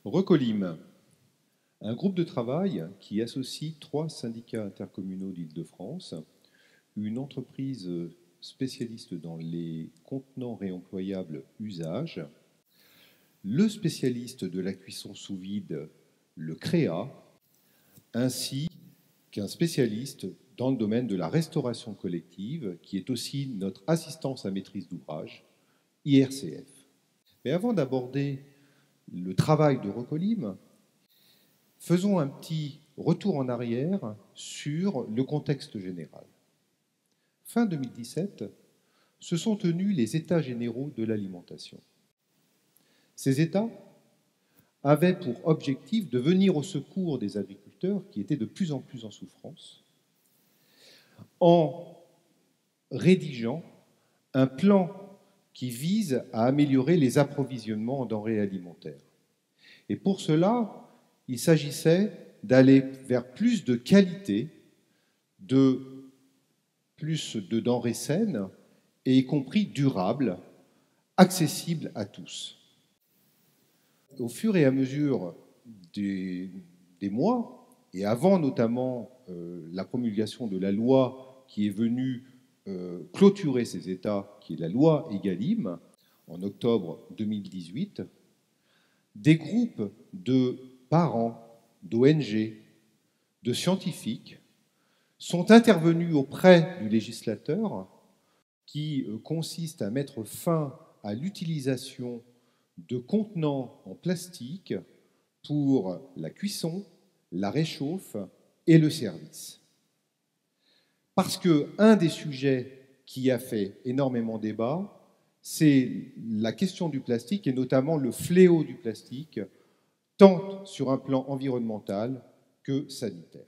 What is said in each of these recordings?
Recolim, un groupe de travail qui associe 3 syndicats intercommunaux d'Île-de-France, une entreprise spécialiste dans les contenants réemployables usage, le spécialiste de la cuisson sous vide, le CREA, ainsi qu'un spécialiste dans le domaine de la restauration collective, qui est aussi notre assistance à maîtrise d'ouvrage, IRCF. Mais avant d'aborder le travail de Recolim, faisons un petit retour en arrière sur le contexte général. Fin 2017, se sont tenus les États généraux de l'alimentation. Ces États avaient pour objectif de venir au secours des agriculteurs qui étaient de plus en plus en souffrance en rédigeant un plan qui vise à améliorer les approvisionnements en denrées alimentaires. Et pour cela, il s'agissait d'aller vers plus de qualité, plus de denrées saines, et y compris durables, accessibles à tous. Au fur et à mesure des mois, et avant notamment la promulgation de la loi qui est venue clôturer ces États, qui est la loi Egalim, en octobre 2018, des groupes de parents, d'ONG, de scientifiques sont intervenus auprès du législateur qui consiste à mettre fin à l'utilisation de contenants en plastique pour la cuisson, la réchauffe et le service. Parce qu'un des sujets qui a fait énormément débat, c'est la question du plastique et notamment le fléau du plastique, tant sur un plan environnemental que sanitaire.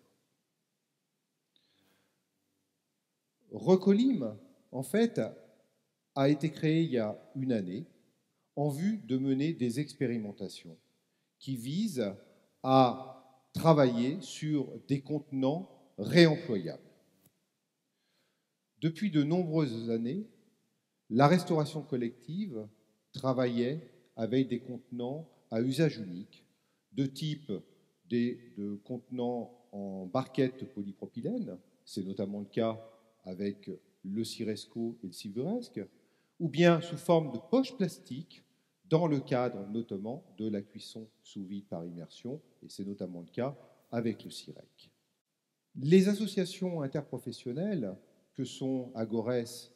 Recolim, en fait, a été créé il y a une année en vue de mener des expérimentations qui visent à travailler sur des contenants réemployables. Depuis de nombreuses années, la restauration collective travaillait avec des contenants à usage unique, de type de contenants en barquettes polypropylène, c'est notamment le cas avec le Ciresco et le Silveresque, ou bien sous forme de poches plastiques, dans le cadre notamment de la cuisson sous vide par immersion, et c'est notamment le cas avec le CIREC. Les associations interprofessionnelles que sont Agores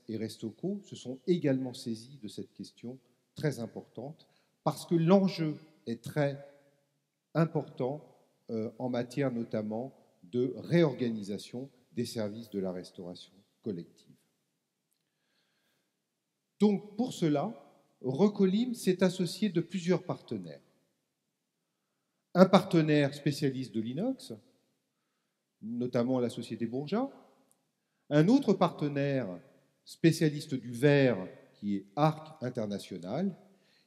et Restoco se sont également saisies de cette question très importante, parce que l'enjeu est très important en matière notamment de réorganisation des services de la restauration collective. Donc pour cela, Recolim s'est associé de plusieurs partenaires. Un partenaire spécialiste de l'inox, notamment la société Bourgeat, un autre partenaire spécialiste du verre qui est Arc International,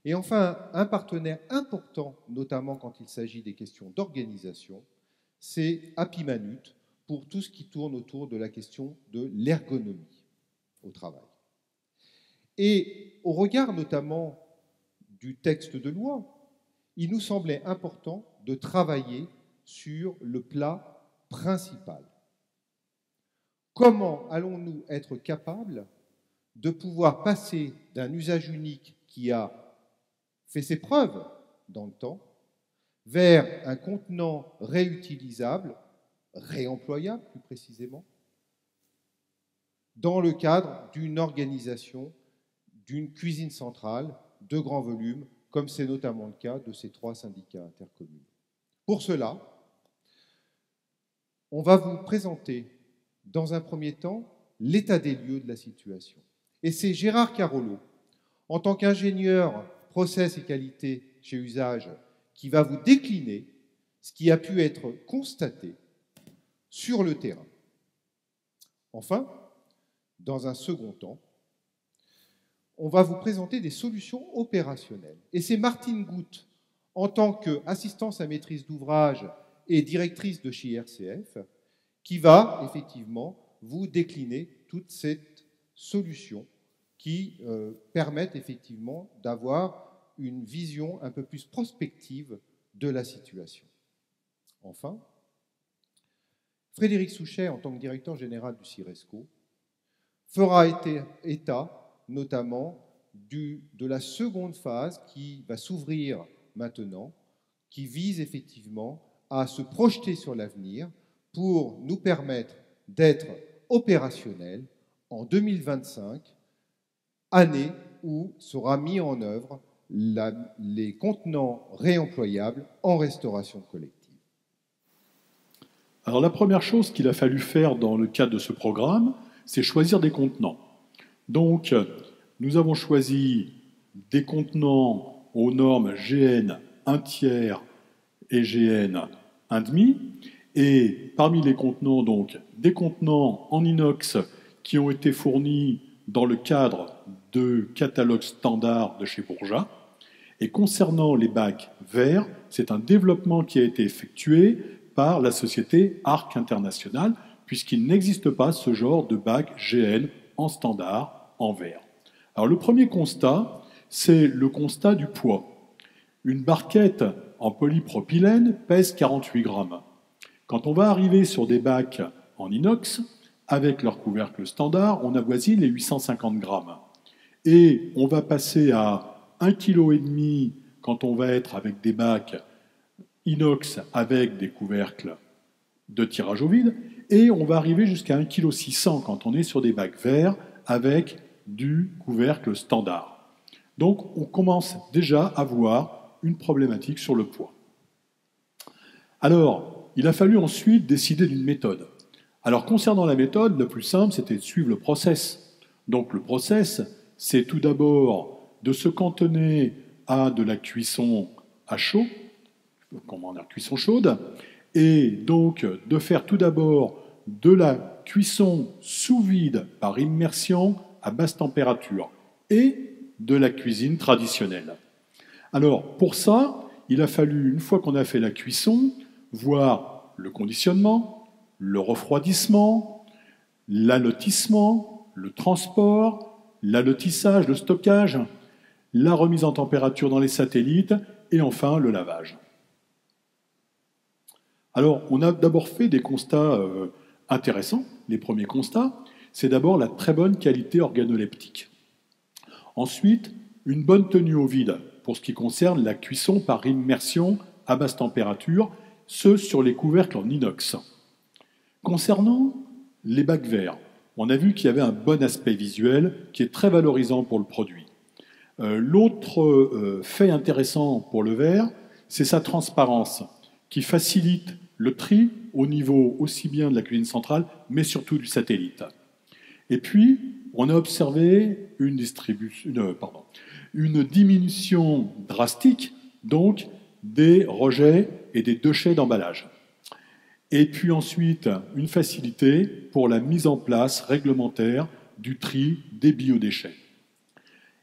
et enfin un partenaire important, notamment quand il s'agit des questions d'organisation, c'est Apimanut pour tout ce qui tourne autour de la question de l'ergonomie au travail. Et au regard notamment du texte de loi, il nous semblait important de travailler sur le plat principal. Comment allons-nous être capables de pouvoir passer d'un usage unique qui a fait ses preuves dans le temps vers un contenant réutilisable, réemployable plus précisément, dans le cadre d'une organisation d'une cuisine centrale de grand volume, comme c'est notamment le cas de ces 3 syndicats intercommunaux. Pour cela, on va vous présenter, dans un premier temps, l'état des lieux de la situation. Et c'est Gérard Carollo, en tant qu'ingénieur process et qualité chez Usage, qui va vous décliner ce qui a pu être constaté sur le terrain. Enfin, dans un second temps, on va vous présenter des solutions opérationnelles. Et c'est Martine Goutte, en tant qu'assistance à maîtrise d'ouvrage et directrice de chez IRCF, qui va effectivement vous décliner toutes ces solutions qui permettent effectivement d'avoir une vision un peu plus prospective de la situation. Enfin, Frédéric Souchet, en tant que directeur général du CIRESCO, fera état notamment de la seconde phase qui va s'ouvrir maintenant, qui vise effectivement à se projeter sur l'avenir pour nous permettre d'être opérationnels en 2025, année où sera mis en œuvre les contenants réemployables en restauration collective. Alors la première chose qu'il a fallu faire dans le cadre de ce programme, c'est choisir des contenants. Donc, nous avons choisi des contenants aux normes GN 1 tiers et GN 1,5. Et parmi les contenants, donc, des contenants en inox qui ont été fournis dans le cadre de catalogues standards de chez Bourja. Et concernant les bacs verts, c'est un développement qui a été effectué par la société Arc International, puisqu'il n'existe pas ce genre de bac GN en standard en verre. Alors le premier constat, c'est le constat du poids. Une barquette en polypropylène pèse 48 grammes. Quand on va arriver sur des bacs en inox, avec leur couvercle standard, on avoisine les 850 grammes. Et on va passer à 1,5 kg quand on va être avec des bacs inox avec des couvercles de tirage au vide, et on va arriver jusqu'à 1,6 kg quand on est sur des bacs verts avec du couvercle standard. Donc on commence déjà à voir une problématique sur le poids. Alors, il a fallu ensuite décider d'une méthode. Alors concernant la méthode, le plus simple, c'était de suivre le process. Donc le process, c'est tout d'abord de se cantonner à de la cuisson à chaud, comment dire, cuisson chaude, et donc de faire tout d'abord de la cuisson sous vide par immersion à basse température et de la cuisine traditionnelle. Alors pour ça, il a fallu, une fois qu'on a fait la cuisson, voir le conditionnement, le refroidissement, l'allotissement, le transport, l'allotissage, le stockage, la remise en température dans les satellites et enfin le lavage. Alors, on a d'abord fait des constats intéressants. Les premiers constats, c'est d'abord la très bonne qualité organoleptique. Ensuite, une bonne tenue au vide pour ce qui concerne la cuisson par immersion à basse température, ce sur les couvercles en inox. Concernant les bacs verts, on a vu qu'il y avait un bon aspect visuel qui est très valorisant pour le produit. L'autre fait intéressant pour le verre, c'est sa transparence, qui facilite le tri au niveau aussi bien de la cuisine centrale, mais surtout du satellite. Et puis, on a observé une diminution drastique, donc, des rejets et des déchets d'emballage. Et puis ensuite, une facilité pour la mise en place réglementaire du tri des biodéchets.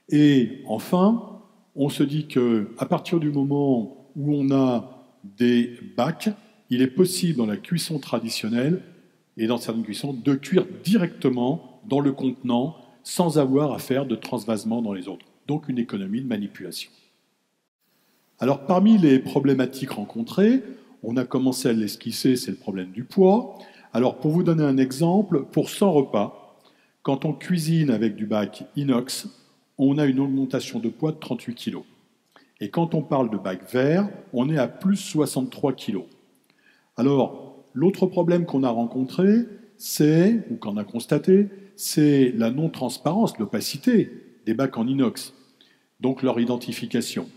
Et enfin, on se dit qu'à partir du moment où on a des bacs, il est possible dans la cuisson traditionnelle et dans certaines cuissons de cuire directement dans le contenant sans avoir à faire de transvasement dans les autres. Donc une économie de manipulation. Alors parmi les problématiques rencontrées, on a commencé à l'esquisser, c'est le problème du poids. Alors pour vous donner un exemple, pour 100 repas, quand on cuisine avec du bac inox, on a une augmentation de poids de 38 kg. Et quand on parle de bac vert, on est à plus 63 kg. Alors, l'autre problème qu'on a rencontré, ou qu'on a constaté, c'est la non-transparence, l'opacité des bacs en inox, donc leur identification.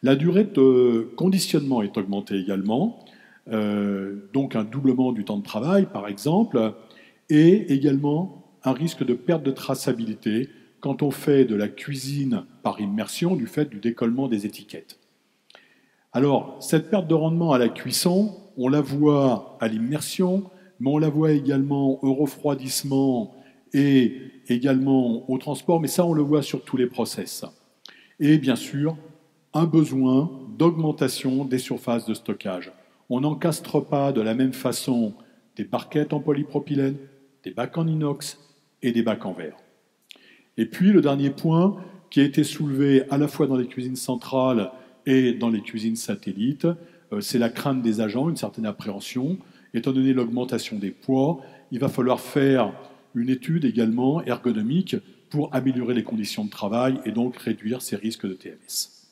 La durée de conditionnement est augmentée également, donc un doublement du temps de travail, par exemple, et également un risque de perte de traçabilité quand on fait de la cuisine par immersion du fait du décollement des étiquettes. Alors, cette perte de rendement à la cuisson, on la voit à l'immersion, mais on la voit également au refroidissement et également au transport, mais ça, on le voit sur tous les process. Et bien sûr, un besoin d'augmentation des surfaces de stockage. On n'encastre pas de la même façon des barquettes en polypropylène, des bacs en inox et des bacs en verre. Et puis le dernier point qui a été soulevé à la fois dans les cuisines centrales et dans les cuisines satellites, c'est la crainte des agents, une certaine appréhension. Étant donné l'augmentation des poids, il va falloir faire une étude également ergonomique pour améliorer les conditions de travail et donc réduire ces risques de TMS.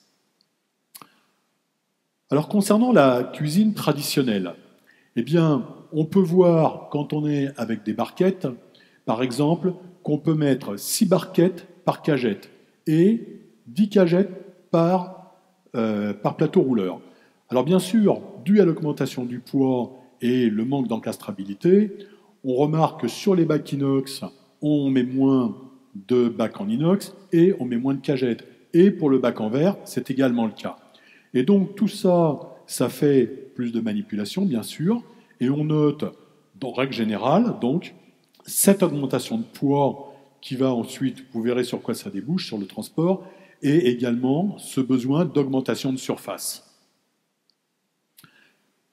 Alors concernant la cuisine traditionnelle, eh bien, on peut voir quand on est avec des barquettes, par exemple, qu'on peut mettre 6 barquettes par cagette et 10 cagettes par plateau rouleur. Alors bien sûr, dû à l'augmentation du poids et le manque d'encastrabilité, on remarque que sur les bacs inox, on met moins de bacs en inox et on met moins de cagettes. Et pour le bac en verre, c'est également le cas. Et donc tout ça, ça fait plus de manipulation, bien sûr, et on note, en règle générale, donc, cette augmentation de poids qui va ensuite, vous verrez sur quoi ça débouche, sur le transport, et également ce besoin d'augmentation de surface.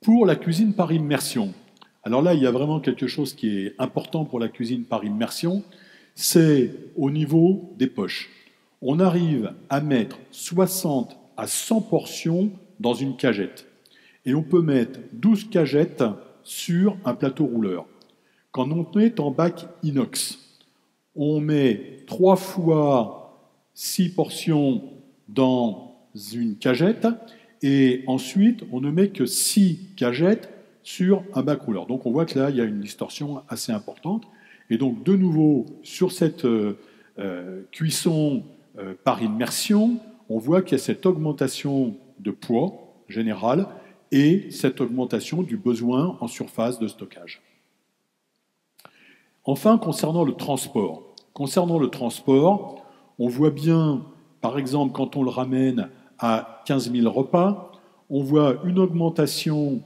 Pour la cuisine par immersion, alors là, il y a vraiment quelque chose qui est important pour la cuisine par immersion, c'est au niveau des poches. On arrive à mettre 60 à 100 portions dans une cagette. Et on peut mettre 12 cagettes sur un plateau rouleur. Quand on est en bac inox, on met 3 fois 6 portions dans une cagette et ensuite on ne met que 6 cagettes sur un bac rouleur. Donc on voit que là, il y a une distorsion assez importante. Et donc de nouveau, sur cette cuisson par immersion, on voit qu'il y a cette augmentation de poids général et cette augmentation du besoin en surface de stockage. Enfin, concernant le transport. Concernant le transport, on voit bien, par exemple, quand on le ramène à 15 000 repas, on voit une augmentation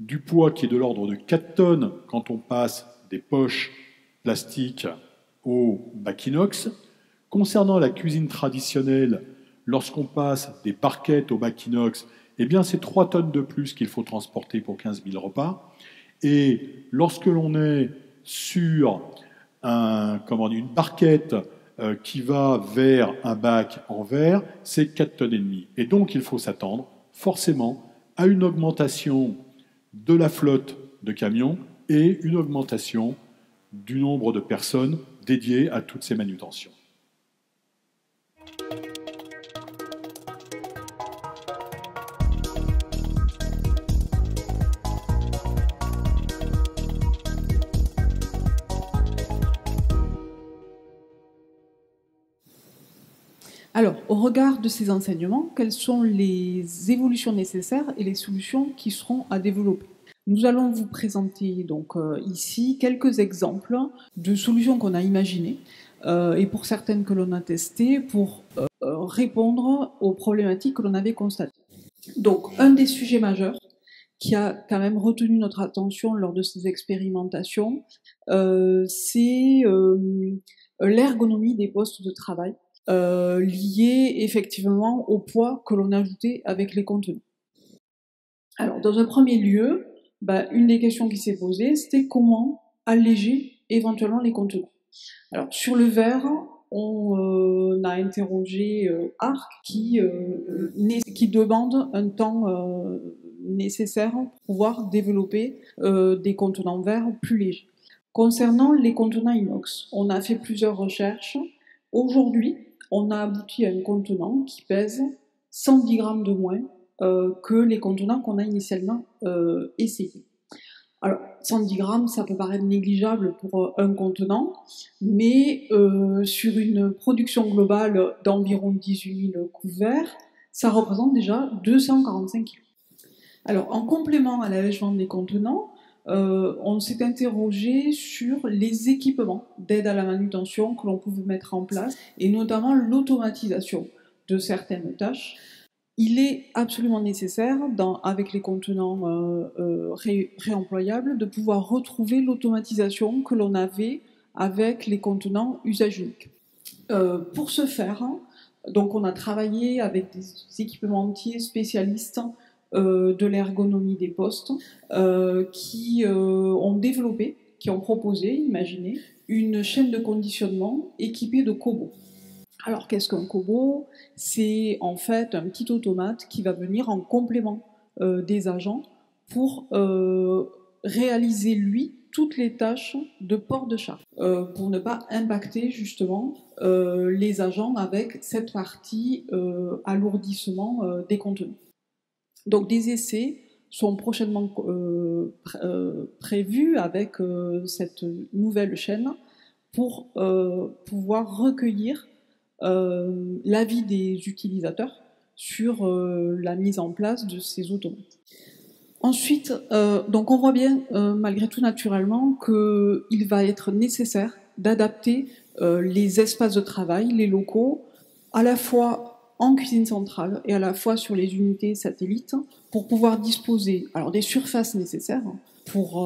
du poids qui est de l'ordre de 4 tonnes quand on passe des poches plastiques au bac inox. Concernant la cuisine traditionnelle, lorsqu'on passe des barquettes au bac inox, eh bien c'est 3 tonnes de plus qu'il faut transporter pour 15 000 repas. Et lorsque l'on est sur une barquette qui va vers un bac en verre, c'est 4 tonnes et demie. Et donc il faut s'attendre forcément à une augmentation de la flotte de camions et une augmentation du nombre de personnes dédiées à toutes ces manutentions. Alors, au regard de ces enseignements, quelles sont les évolutions nécessaires et les solutions qui seront à développer? Nous allons vous présenter donc ici quelques exemples de solutions qu'on a imaginées et pour certaines que l'on a testées pour répondre aux problématiques que l'on avait constatées. Donc, un des sujets majeurs qui a quand même retenu notre attention lors de ces expérimentations, c'est l'ergonomie des postes de travail. Lié effectivement au poids que l'on ajoutait avec les contenants. Alors, dans un premier lieu, une des questions qui s'est posée, c'était comment alléger éventuellement les contenants. Alors, sur le verre, on a interrogé ARC qui demande un temps nécessaire pour pouvoir développer des contenants verre plus légers. Concernant les contenants inox, on a fait plusieurs recherches. Aujourd'hui, on a abouti à un contenant qui pèse 110 grammes de moins que les contenants qu'on a initialement essayés. Alors, 110 grammes, ça peut paraître négligeable pour un contenant, mais sur une production globale d'environ 18 000 couverts, ça représente déjà 245 kg. Alors, en complément à l'allègement des contenants, on s'est interrogé sur les équipements d'aide à la manutention que l'on pouvait mettre en place, et notamment l'automatisation de certaines tâches. Il est absolument nécessaire, avec les contenants réemployables, de pouvoir retrouver l'automatisation que l'on avait avec les contenants usage unique. Pour ce faire, donc on a travaillé avec des équipementiers spécialistes de l'ergonomie des postes qui ont proposé, imaginé, une chaîne de conditionnement équipée de cobots. Alors, qu'est-ce qu'un cobot? C'est en fait un petit automate qui va venir en complément des agents pour réaliser, lui, toutes les tâches de port de charge, pour ne pas impacter justement les agents avec cette partie alourdissement des contenants. Donc, des essais sont prochainement prévus avec cette nouvelle chaîne pour pouvoir recueillir l'avis des utilisateurs sur la mise en place de ces automates. Ensuite, donc on voit bien, malgré tout naturellement, qu'il va être nécessaire d'adapter les espaces de travail, les locaux, à la fois en cuisine centrale et à la fois sur les unités satellites, pour pouvoir disposer alors des surfaces nécessaires pour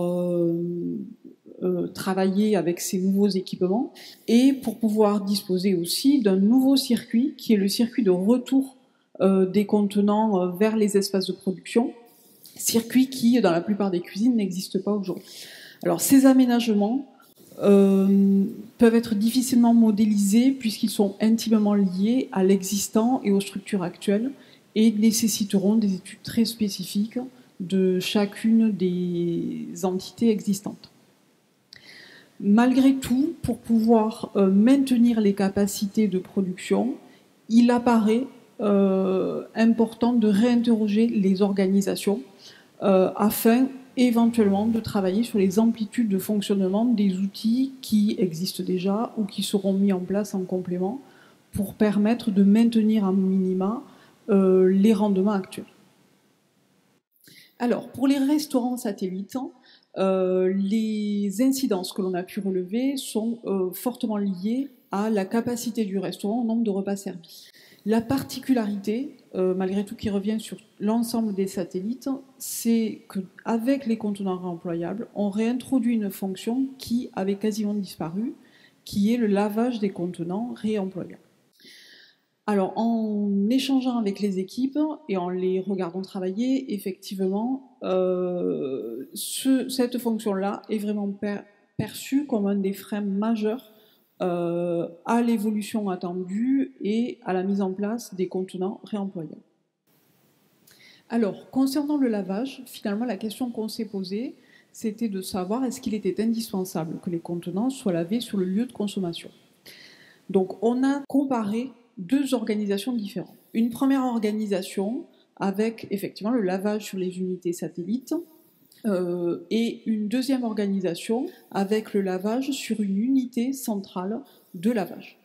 travailler avec ces nouveaux équipements et pour pouvoir disposer aussi d'un nouveau circuit qui est le circuit de retour des contenants vers les espaces de production, circuit qui, dans la plupart des cuisines, n'existe pas aujourd'hui. Alors, ces aménagements peuvent être difficilement modélisés puisqu'ils sont intimement liés à l'existant et aux structures actuelles et nécessiteront des études très spécifiques de chacune des entités existantes. Malgré tout, pour pouvoir maintenir les capacités de production, il apparaît important de réinterroger les organisations afin éventuellement de travailler sur les amplitudes de fonctionnement des outils qui existent déjà ou qui seront mis en place en complément pour permettre de maintenir en minima les rendements actuels. Alors, pour les restaurants satellites, les incidences que l'on a pu relever sont fortement liées à la capacité du restaurant au nombre de repas servis. La particularité, malgré tout, qui revient sur l'ensemble des satellites, c'est qu'avec les contenants réemployables, on réintroduit une fonction qui avait quasiment disparu, qui est le lavage des contenants réemployables. Alors, en échangeant avec les équipes et en les regardant travailler, effectivement, cette fonction-là est vraiment perçue comme un des freins majeurs à l'évolution attendue et à la mise en place des contenants réemployables. Alors, concernant le lavage, finalement, la question qu'on s'est posée, c'était de savoir est-ce qu'il était indispensable que les contenants soient lavés sur le lieu de consommation. Donc, on a comparé deux organisations différentes. Une première organisation avec effectivement le lavage sur les unités satellites et une deuxième organisation avec le lavage sur une unité centrale de lavage.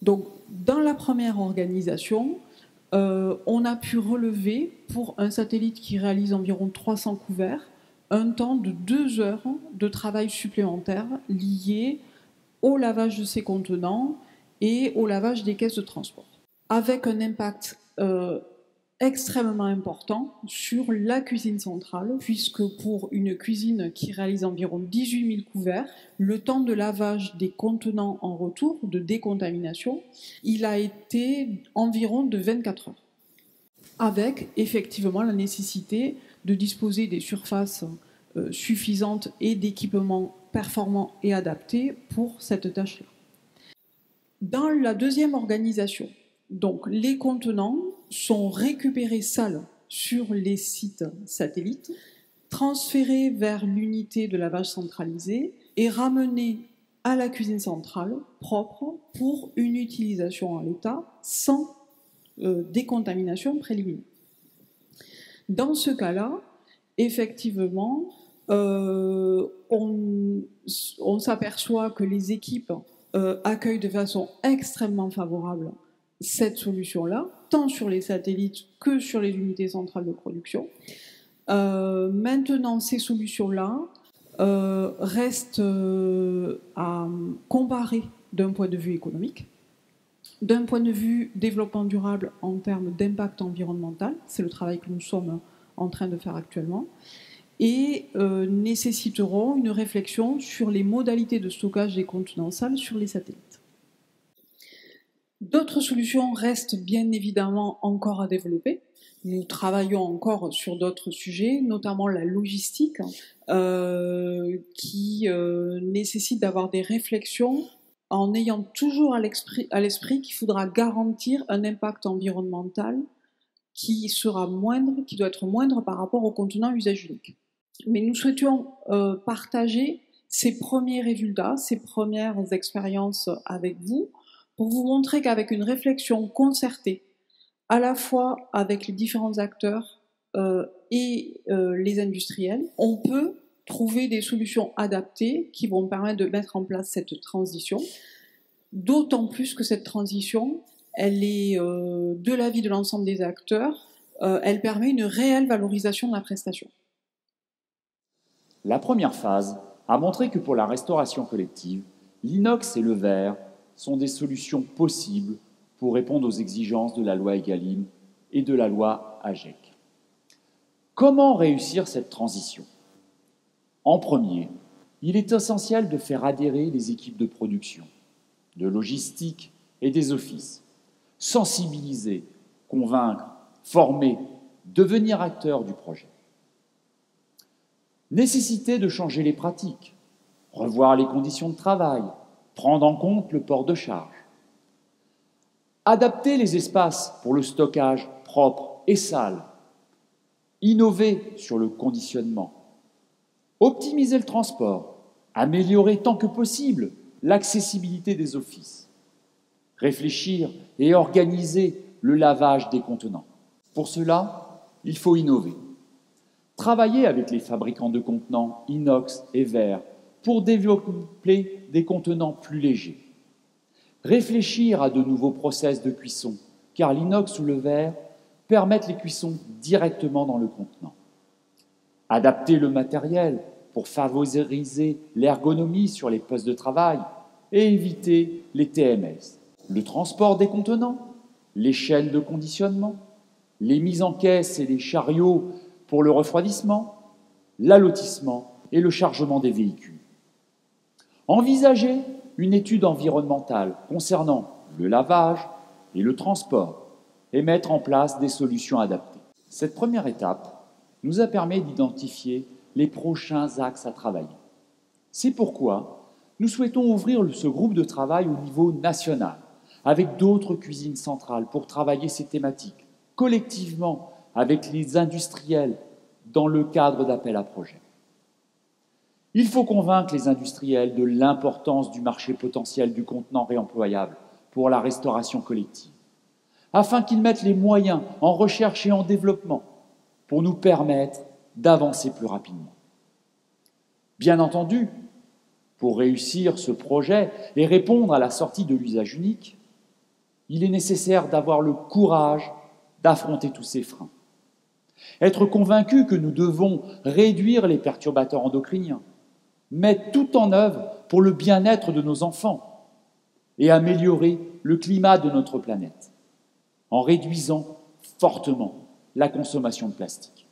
Donc, dans la première organisation, on a pu relever pour un satellite qui réalise environ 300 couverts un temps de 2 heures de travail supplémentaire lié au lavage de ces contenants et au lavage des caisses de transport, avec un impact extrêmement important sur la cuisine centrale, puisque pour une cuisine qui réalise environ 18 000 couverts, le temps de lavage des contenants en retour, de décontamination, il a été environ de 24 heures, avec effectivement la nécessité de disposer des surfaces suffisantes et d'équipements performants et adaptés pour cette tâche-là. Dans la deuxième organisation, donc les contenants sont récupérés sales sur les sites satellites, transférés vers l'unité de lavage centralisée et ramenés à la cuisine centrale propre pour une utilisation en l'état sans décontamination préliminaire. Dans ce cas-là, effectivement, on s'aperçoit que les équipes accueillent de façon extrêmement favorable cette solution-là, tant sur les satellites que sur les unités centrales de production. Maintenant, ces solutions-là restent à comparer d'un point de vue économique, d'un point de vue développement durable en termes d'impact environnemental, c'est le travail que nous sommes en train de faire actuellement, et nécessiteront une réflexion sur les modalités de stockage des contenants sales sur les satellites. D'autres solutions restent bien évidemment encore à développer. Nous travaillons encore sur d'autres sujets, notamment la logistique, qui nécessite d'avoir des réflexions en ayant toujours à l'esprit qu'il faudra garantir un impact environnemental qui sera moindre, qui doit être moindre par rapport au contenant usage unique. Mais nous souhaitions partager ces premiers résultats, ces premières expériences avec vous, pour vous montrer qu'avec une réflexion concertée, à la fois avec les différents acteurs et les industriels, on peut trouver des solutions adaptées qui vont permettre de mettre en place cette transition, d'autant plus que cette transition, elle est de l'avis de l'ensemble des acteurs, elle permet une réelle valorisation de la prestation. La première phase a montré que pour la restauration collective, l'inox et le verre sont des solutions possibles pour répondre aux exigences de la loi Egalim et de la loi AGEC. Comment réussir cette transition ? En premier, il est essentiel de faire adhérer les équipes de production, de logistique et des offices, sensibiliser, convaincre, former, devenir acteurs du projet. Nécessité de changer les pratiques, revoir les conditions de travail, prendre en compte le port de charge. Adapter les espaces pour le stockage propre et sale. Innover sur le conditionnement. Optimiser le transport. Améliorer tant que possible l'accessibilité des offices. Réfléchir et organiser le lavage des contenants. Pour cela, il faut innover. Travailler avec les fabricants de contenants inox et verre pour développer des contenants plus légers. Réfléchir à de nouveaux process de cuisson, car l'inox ou le verre permettent les cuissons directement dans le contenant. Adapter le matériel pour favoriser l'ergonomie sur les postes de travail et éviter les TMS. Le transport des contenants, les chaînes de conditionnement, les mises en caisse et les chariots pour le refroidissement, l'allotissement et le chargement des véhicules. Envisager une étude environnementale concernant le lavage et le transport et mettre en place des solutions adaptées. Cette première étape nous a permis d'identifier les prochains axes à travailler. C'est pourquoi nous souhaitons ouvrir ce groupe de travail au niveau national, avec d'autres cuisines centrales pour travailler ces thématiques, collectivement avec les industriels dans le cadre d'appels à projets. Il faut convaincre les industriels de l'importance du marché potentiel du contenant réemployable pour la restauration collective, afin qu'ils mettent les moyens en recherche et en développement pour nous permettre d'avancer plus rapidement. Bien entendu, pour réussir ce projet et répondre à la sortie de l'usage unique, il est nécessaire d'avoir le courage d'affronter tous ces freins. Être convaincu que nous devons réduire les perturbateurs endocriniens, mettre tout en œuvre pour le bien-être de nos enfants et améliorer le climat de notre planète en réduisant fortement la consommation de plastique.